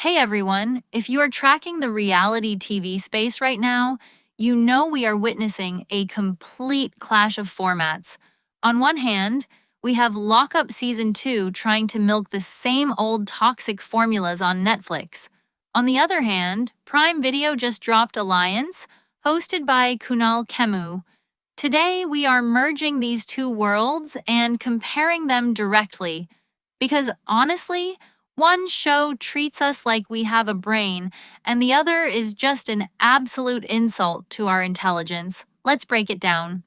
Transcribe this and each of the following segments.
Hey everyone, if you are tracking the reality TV space right now, you know we are witnessing a complete clash of formats. On one hand, we have Lock Up Season 2 trying to milk the same old toxic formulas on Netflix. On the other hand, Prime Video just dropped Alliance, hosted by Kunal Kemmu. Today, we are merging these two worlds and comparing them directly. Because honestly, one show treats us like we have a brain, and the other is just an absolute insult to our intelligence. Let's break it down.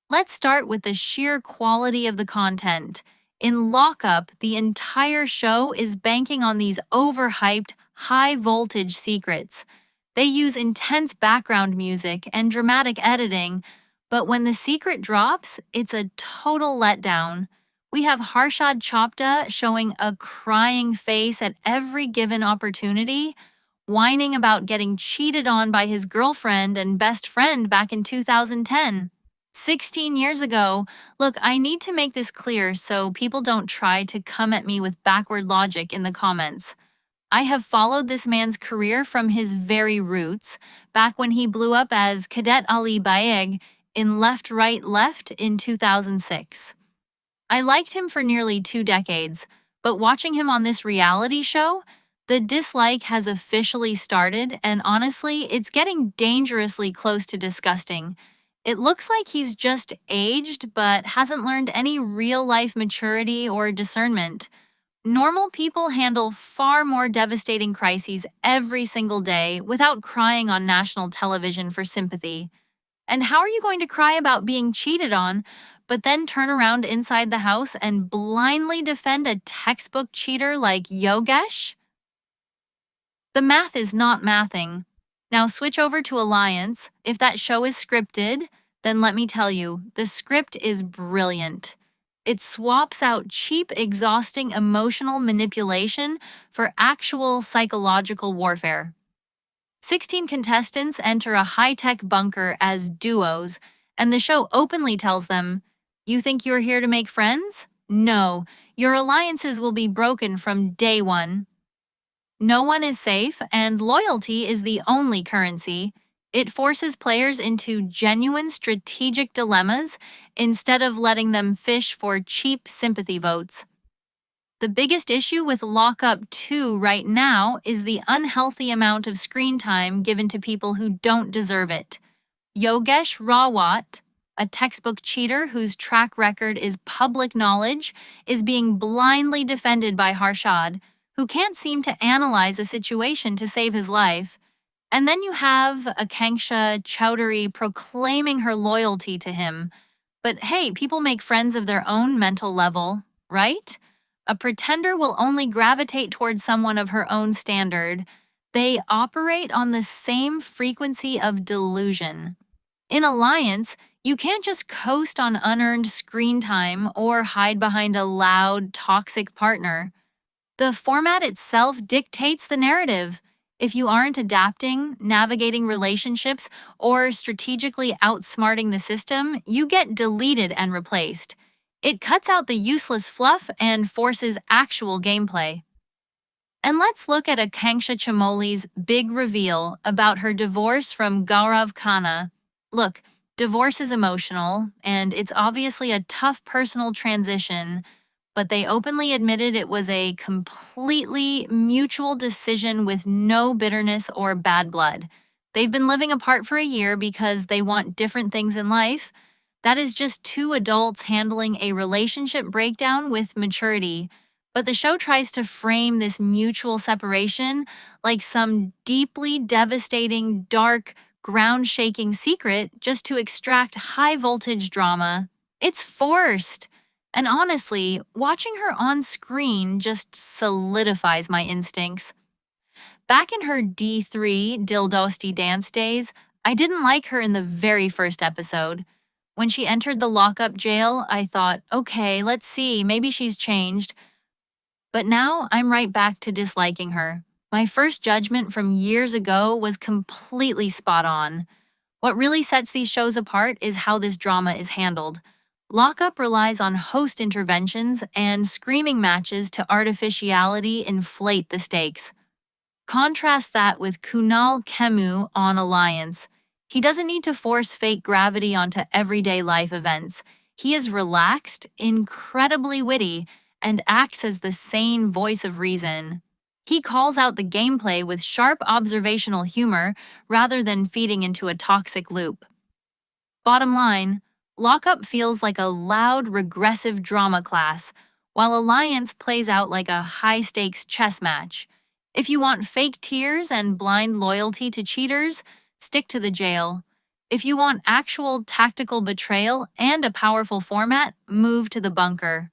Let's start with the sheer quality of the content. In Lockup, the entire show is banking on these overhyped, high voltage secrets. They use intense background music and dramatic editing, but when the secret drops, it's a total letdown. We have Harshad Chopta showing a crying face at every given opportunity, whining about getting cheated on by his girlfriend and best friend back in 2010. 16 years ago. Look, I need to make this clear so people don't try to come at me with backward logic in the comments. I have followed this man's career from his very roots, back when he blew up as Cadet Ali Baeg in Left, Right, Left in 2006. I liked him for nearly 2 decades, but watching him on this reality show, the dislike has officially started, and honestly, it's getting dangerously close to disgusting. It looks like he's just aged but hasn't learned any real life maturity or discernment. Normal people handle far more devastating crises every single day without crying on national television for sympathy. And how are you going to cry about being cheated on, but then turn around inside the house and blindly defend a textbook cheater like Yogesh? The math is not mathing. Now switch over to Alliance. If that show is scripted, then let me tell you, the script is brilliant. It swaps out cheap, exhausting emotional manipulation for actual psychological warfare. 16 contestants enter a high-tech bunker as duos, and the show openly tells them, "You think you're here to make friends? No, your alliances will be broken from day one." No one is safe, and loyalty is the only currency. It forces players into genuine strategic dilemmas instead of letting them fish for cheap sympathy votes. The biggest issue with Lock Up 2 right now is the unhealthy amount of screen time given to people who don't deserve it. Yogesh Rawat, a textbook cheater whose track record is public knowledge, is being blindly defended by Harshad, who can't seem to analyze a situation to save his life. And then you have Akanksha Chowdhury proclaiming her loyalty to him. But hey, people make friends of their own mental level, right? A pretender will only gravitate towards someone of her own standard. They operate on the same frequency of delusion. In Alliance, you can't just coast on unearned screen time or hide behind a loud, toxic partner. The format itself dictates the narrative. If you aren't adapting, navigating relationships, or strategically outsmarting the system, you get deleted and replaced. It cuts out the useless fluff and forces actual gameplay. And let's look at Akanksha Chamoli's big reveal about her divorce from Gaurav Khanna. Look, divorce is emotional, and it's obviously a tough personal transition, but they openly admitted it was a completely mutual decision with no bitterness or bad blood. They've been living apart for a year because they want different things in life. That is just two adults handling a relationship breakdown with maturity. But the show tries to frame this mutual separation like some deeply devastating, dark, ground-shaking secret just to extract high-voltage drama. It's forced. And honestly, watching her on screen just solidifies my instincts. Back in her D3 Dildosti dance days, I didn't like her in the very first episode. When she entered the lockup jail, I thought, okay, let's see, maybe she's changed. But now I'm right back to disliking her. My first judgment from years ago was completely spot on. What really sets these shows apart is how this drama is handled. Lock Up relies on host interventions and screaming matches to artificiality inflate the stakes. Contrast that with Kunal Kemmu on Alliance. He doesn't need to force fake gravity onto everyday life events. He is relaxed, incredibly witty, and acts as the sane voice of reason. He calls out the gameplay with sharp observational humor rather than feeding into a toxic loop. Bottom line, Lock Up feels like a loud, regressive drama class, while Alliance plays out like a high stakes chess match. If you want fake tears and blind loyalty to cheaters, stick to the jail. If you want actual tactical betrayal and a powerful format, move to the bunker.